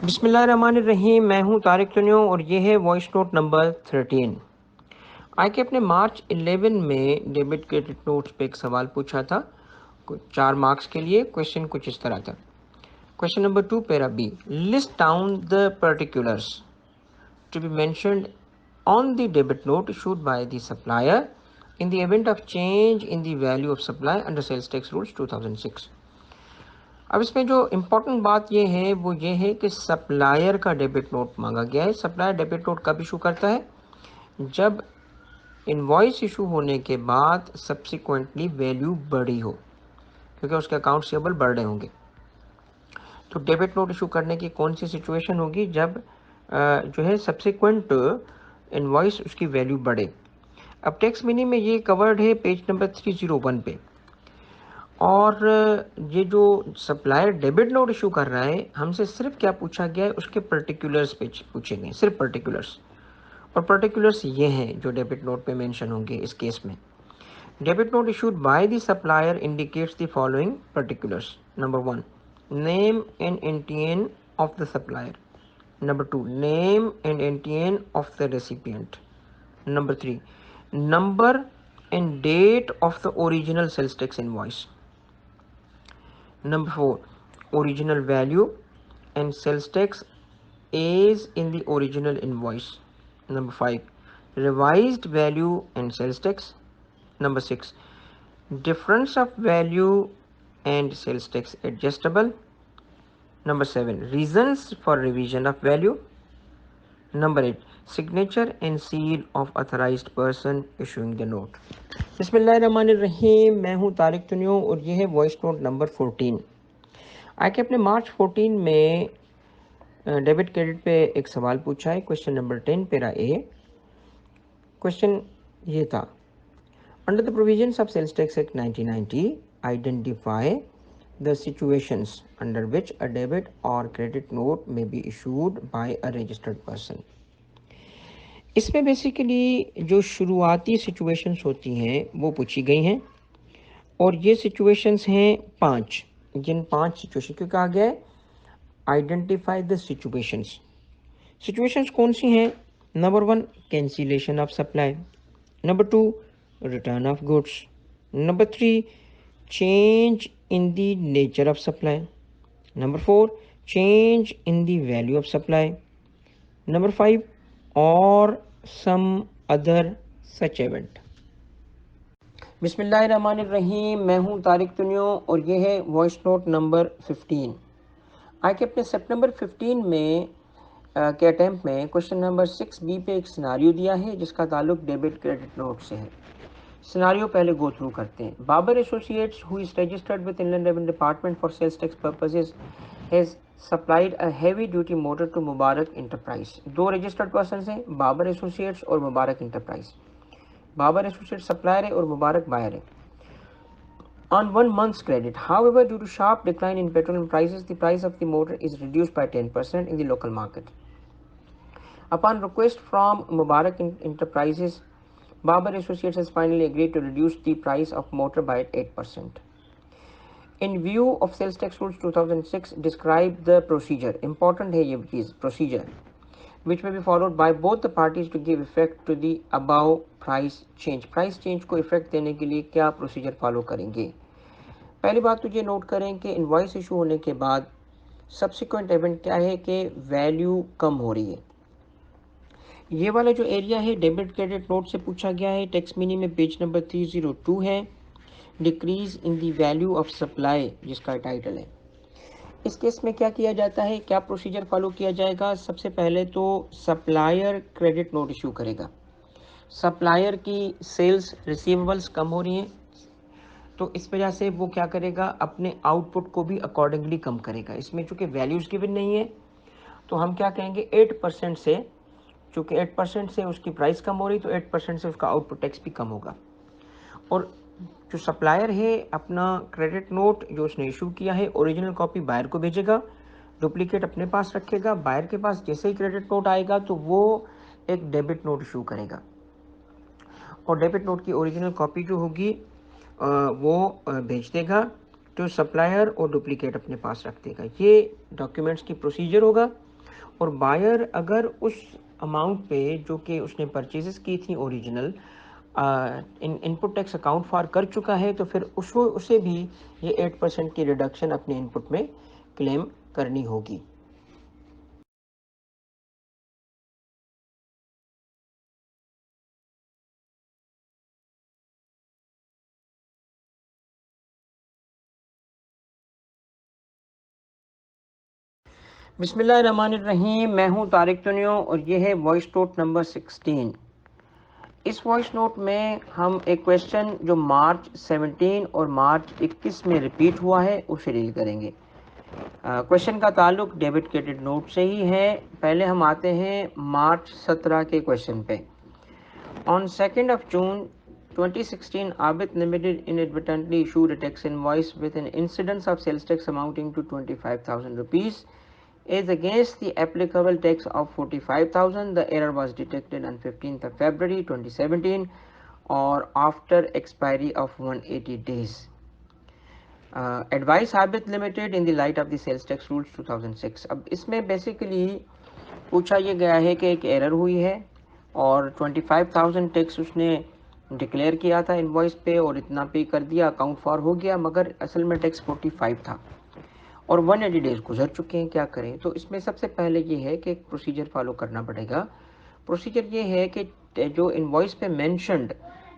बिस्मिल्लाहिर्रहमानिर्रहीम। मैं हूं तारिक चुनियो और ये है वॉइस नोट नंबर 13। आज के अपने मार्च 11 में डेबिट क्रेडिट नोट्स पे एक सवाल पूछा था, कुछ 4 मार्क्स के लिए। क्वेश्चन कुछ इस तरह था। Question number 2 para B, list down the particulars to be mentioned on the debit note issued by the supplier in the event of change in the value of supply under sales tax rules 2006। अब इसमें जो important बात ये है वो ये है कि सप्लायर का डेबिट नोट मांगा गया है। सप्लायर डेबिट नोट कब इशू करता है? जब इनवॉइस इशू होने के बाद सब्सिक्वेंटली वैल्यू बढ़ी हो, क्योंकि उसके अकाउंट रिसीवेबल बढ़ रहे होंगे। तो डेबिट नोट इशू करने की कौन सी सिचुएशन होगी? जब जो है सब्सिक्वेंट इनवॉइस उसकी वैल्यू बढ़े। अब टैक्स मिनी में ये कवर्ड है पेज नंबर 301 पे। और ये जो सप्लायर डेबिट नोट इशू कर रहा है, हमसे सिर्फ क्या पूछा गया है? उसके पर्टिकुलर्स पे पूछे गए, सिर्फ पर्टिकुलर्स। और पर्टिकुलर्स ये हैं जो डेबिट नोट पे मेंशन होंगे इस केस में। Debit note issued by the supplier indicates the following particulars. Number 1, name and NTN of the supplier. Number 2, name and NTN of the recipient. Number 3, number and date of the original sales tax invoice. Number 4, original value and sales tax is in the original invoice. Number 5, revised value and sales tax. Number 6, difference of value and sales tax adjustable. Number 7, reasons for revision of value. Number 8, signature and seal of authorized person issuing the note. बिस्मिल्लाहिर्रहमानिर्रहीम। मैं हूं तारिक चुनियो और ये है voice note number 14। आके अपने मार्च 14 में debit credit पे एक सवाल पूछा है। Question number 10 para A. Question ये था, under the provisions of sales tax act 1990 identify the situations under which a debit और credit note may be issued by a registered person. इसमें बेसिकली जो शुरुआती सिचुएशंस होती हैं वो पूछी गई हैं, और ये सिचुएशंस हैं 5। जिन 5 सिचुएशन क्यों कहा गया है? Identify the situations. सिचुएशंस कौन सी हैं? Number 1, cancellation of supply. Number 2, return of goods. Number 3, change in the nature of supply. Number 4, change in the value of supply. Number 5, और सम अदर सच इवेंट। बिस्मिल्लाहिर्रहमानिर्रहीम। मैं हूं तारिक चुनियो और ये है voice note number 15। आज के अपने सितंबर 15 में के अटैम्प्ट में क्वेश्चन नंबर 6B पे एक सिनारियो दिया है जिसका ताल्लुक डेबिट क्रेडिट नोट से है। सिनारियो पहले गो थ्रू करते हैं। Babar associates who is registered with inland revenue department for sales tax purposes has supplied a heavy duty motor to Mubarak enterprise. दो रजिस्टर्ड पर्सन हैं, बाबर एसोसिएट्स और Mubarak enterprise. Babar associates supplier है और मुबारक बायर है on 1 month's credit. However, due to sharp decline in petroleum prices, the price of the motor is reduced by 10% in the local market. Upon request from Mubarak Enterprises, Babar Associates has finally agreed to reduce the price of motor by 8%. In view of sales tax rules 2006, describe the procedure. Important है ये चीज, procedure, which may be followed by both the parties to give effect to the above price change. Price change को effect देने के लिए क्या procedure follow करेंगे? पहली बात तो ये नोट करें कि इनवॉइस इशू होने के बाद सब्सिक्वेंट इवेंट क्या है कि वैल्यू कम हो रही है। ये वाला जो एरिया है डेबिट क्रेडिट नोट से पूछा गया है। टैक्स मिनी में पेज नंबर 302 है, decrease in the value of supply जिसका टाइटल है। इस केस में क्या किया जाता है, क्या प्रोसीजर फॉलो किया जाएगा? सबसे पहले तो सप्लायर क्रेडिट नोट इशू करेगा। सप्लायर की सेल्स रिसीवेबल्स कम हो रही हैं, तो इस वजह से वो क्या करेगा, अपने आउटपुट को भी अकॉर्डिंगली कम करेगा। इसमें चूंकि वैल्यूज गिवन नहीं है तो हम क्या कहेंगे, 8% से, चूंकि 8% से उसकी प्राइस कम हो रही तो 8% से उसका आउटपुट टैक्स भी कम होगा। और जो सप्लायर है अपना क्रेडिट नोट जो उसने इशू किया है, ओरिजिनल कॉपी बायर को भेजेगा, डुप्लीकेट अपने पास रखेगा। बायर के पास जैसे ही क्रेडिट नोट आएगा तो वो एक डेबिट नोट इशू करेगा, और डेबिट नोट की ओरिजिनल कॉपी जो होगी वो भेज देगा तो सप्लायर, और डुप्लीकेट अपने पास रख देगा। ये डॉक्यूमेंट्स की प्रोसीजर होगा। और बायर अगर उस अमाउंट पे जो कि उसने परचेजेस की थी original input tax account for कर चुका है, तो फिर उसे भी ये 8% की रिडक्शन अपने इनपुट में क्लेम करनी होगी। बिस्मिल्लाहिर्रहमानिर्रहीम, मैं हूं तारिक तुनियो और ये है वॉइस नोट नंबर 16। इस वॉइस नोट में हम एक क्वेश्चन जो मार्च 17 और मार्च 21 में रिपीट हुआ है उसे डील करेंगे। क्वेश्चन का ताल्लुक डेबिट क्रेडिट नोट से ही है। पहले हम आते हैं मार्च 17 के क्वेश्चन पे। On 2nd of June 2016, Abid Limited inadvertently issued a tax invoice with an incidence of sales tax amounting to 25,000 rupees. As against the applicable tax of 45,000, the error was detected on 15th of February 2017 or after expiry of 180 days. Advice Abid Limited in the light of the sales tax rules 2006. अब इसमें basically पूछा ये गया है कि एक error हुई है और 25,000 टैक्स उसने डिक्लेयर किया था इनवॉइस पे और इतना पे कर दिया, अकाउंट फॉर हो गया, मगर असल में टैक्स 45 था और 180 डेज गुजर चुके हैं। क्या करें? तो इसमें सबसे पहले ये है कि एक प्रोसीजर फॉलो करना पड़ेगा। प्रोसीजर ये है कि जो इनवॉइस पे मेंशन्ड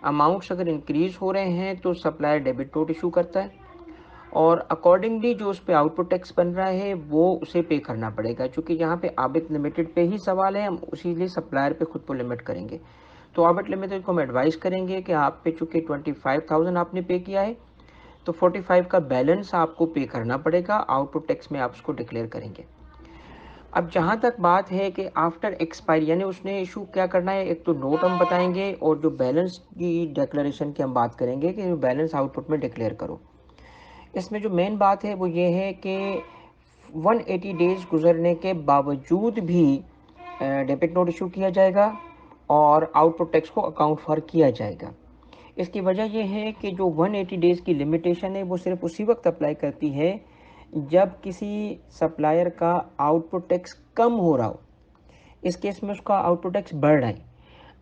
अमाउंट्स अगर इंक्रीज हो रहे हैं तो सप्लायर डेबिट नोट इशू करता है और अकॉर्डिंगली जो उस पर आउटपुट टैक्स बन रहा है वो उसे पे करना पड़ेगा। क्योंकि यहाँ पे आबिद लिमिटेड पे ही सवाल है, हम इसीलिए सप्लायर पे खुद को लिमिट करेंगे। तो आबिद लिमिटेड को हम एडवाइस करेंगे कि आप पे चूँकि 25,000 आपने पे किया है तो 45 का बैलेंस आपको पे करना पड़ेगा, आउटपुट टैक्स में आप उसको डिक्लेयर करेंगे। अब जहाँ तक बात है कि आफ्टर एक्सपायरी यानी उसने इशू क्या करना है, एक तो नोट हम बताएंगे और जो बैलेंस की डिक्लेरेशन की हम बात करेंगे कि बैलेंस आउटपुट में डिक्लेयर करो। इसमें जो मेन बात है वो ये है कि 180 डेज गुजरने के बावजूद भी डेबिट नोट इशू किया जाएगा और आउटपुट टैक्स को अकाउंट फॉर किया जाएगा। इसकी वजह यह है कि जो 180 डेज की लिमिटेशन है वो सिर्फ उसी वक्त अप्लाई करती है जब किसी सप्लायर का आउटपुट टैक्स कम हो रहा हो। इस केस में उसका आउटपुट टैक्स बढ़ रहा है।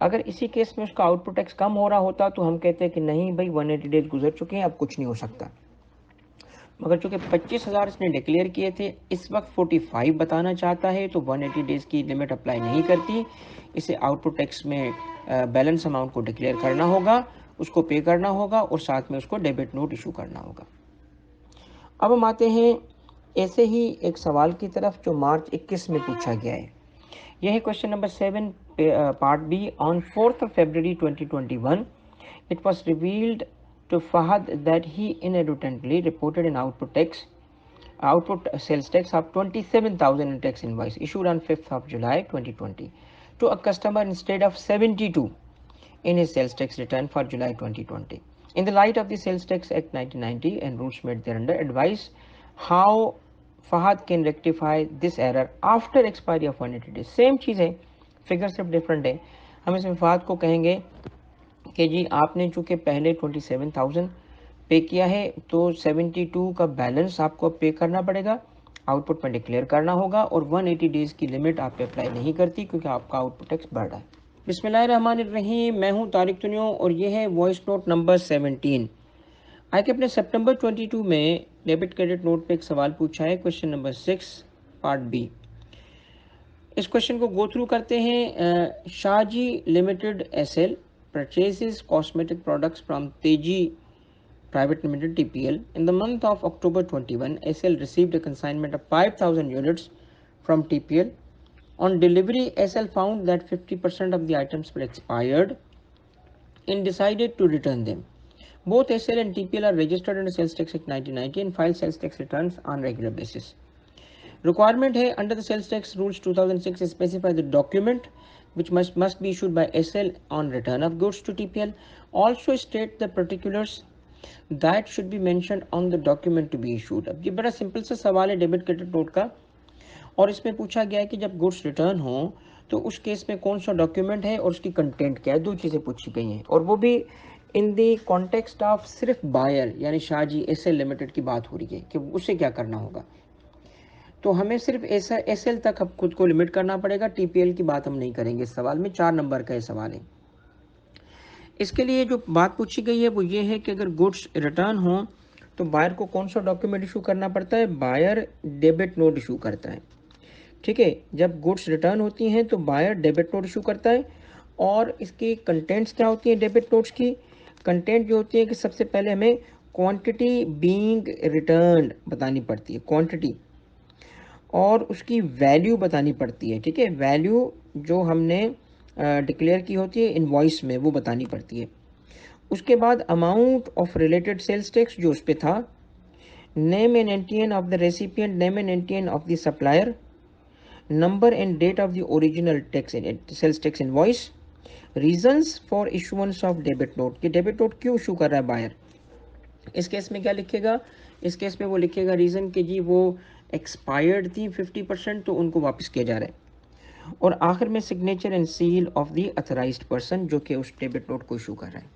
अगर इसी केस में उसका आउटपुट टैक्स कम हो रहा होता तो हम कहते हैं कि नहीं भाई 180 डेज गुजर चुके हैं, अब कुछ नहीं हो सकता। मगर चूंकि 25,000 इसने डिक्लेयर किए थे, इस वक्त 45 बताना चाहता है तो 180 डेज की लिमिट अप्लाई नहीं करती। इसे आउटपुट टैक्स में बैलेंस अमाउंट को डिक्लेयर करना होगा, उसको पे करना होगा और साथ में उसको डेबिट नोट इशू करना होगा। अब हम आते हैं ऐसे ही एक सवाल की तरफ जो मार्च 21 में पूछा गया है। यह है question number 7 part B. On 4th of February 2021 it was revealed to Fahad that he inadvertently reported an output sales tax of 27,000 in tax invoice issued on 5th of July 2020 to a customer instead of 72 in his sales tax return for July 2020. In the light of the Sales Tax Act 1990 and rules made thereunder, advise how Fahad can rectify this error after expiry of 180 days. Same चीज़ है, figure सिर्फ different है। हम इसमें फहद को कहेंगे कि जी आपने चूँकि पहले 27,000 पे किया है तो 72 का बैलेंस आपको पे करना पड़ेगा, आउटपुट में डिक्लेयर करना होगा और 180 डेज़ की लिमिट आप पे अप्लाई नहीं करती क्योंकि आपका आउटपुट टैक्स बढ़ रहा है। बिस्मिल्लाहिर्रहमानिर्रहीम, मैं हूं तारिक तुनियो और ये है वॉइस नोट नंबर 17। आगे अपने सितंबर 22 में डेबिट क्रेडिट नोट पे एक सवाल पूछा है, क्वेश्चन नंबर 6 पार्ट बी। इस क्वेश्चन को गो थ्रू करते हैं। Shahji limited SL purchases cosmetic products from Teji Private Limited TPL. In the month of October 21, SL received a consignment of 5,000 units from TPL. On delivery, SL found that 50% of the items were expired and decided to return them. Both SL and TPL are registered under Sales Tax Act 1990 and file sales tax returns on regular basis. Requirement है under the Sales Tax Rules 2006 specify the document which must be issued by SL on return of goods to TPL. Also state the particulars that should be mentioned on the document to be issued. अब ये बड़ा simple सा सवाल है debit credit note का और इसमें पूछा गया है कि जब गुड्स रिटर्न हो तो उस केस में कौन सा डॉक्यूमेंट है और उसकी कंटेंट क्या है। दो चीज़ें पूछी गई हैं और वो भी इन दी कॉन्टेक्स्ट ऑफ सिर्फ बायर यानी शाहजी एसएल लिमिटेड की बात हो रही है कि उसे क्या करना होगा। तो हमें सिर्फ SL तक अब खुद को लिमिट करना पड़ेगा, TPL की बात हम नहीं करेंगे इस सवाल में। 4 नंबर का ये सवाल है। इसके लिए जो बात पूछी गई है वो ये है कि अगर गुड्स रिटर्न हो तो बायर को कौन सा डॉक्यूमेंट इशू करना पड़ता है? बायर डेबिट नोट इशू करता है। ठीक है, जब गुड्स रिटर्न होती हैं तो बायर डेबिट नोट इशू करता है। और इसकी कंटेंट्स क्या होती हैं डेबिट नोट्स की? कंटेंट जो होती है कि सबसे पहले हमें क्वांटिटी बीइंग रिटर्न बतानी पड़ती है, क्वांटिटी, और उसकी वैल्यू बतानी पड़ती है। ठीक है, वैल्यू जो हमने डिक्लेयर की होती है इनवॉइस में वो बतानी पड़ती है। उसके बाद amount of related sales tax जो उस पर था, name and TIN of the recipient, name and TIN of the supplier, number and date of the original tax sales tax invoice, reasons for issuance of debit note, कि debit note क्यों issue कर रहा है buyer. इस case में क्या लिखेगा? इस केस में वो लिखेगा रीज़न कि जी वो एक्सपायर्ड थी 50%, तो उनको वापस किया जा रहा है। और आखिर में signature and seal of the authorised person जो कि उस डेबिट नोट को इशू कर रहा है।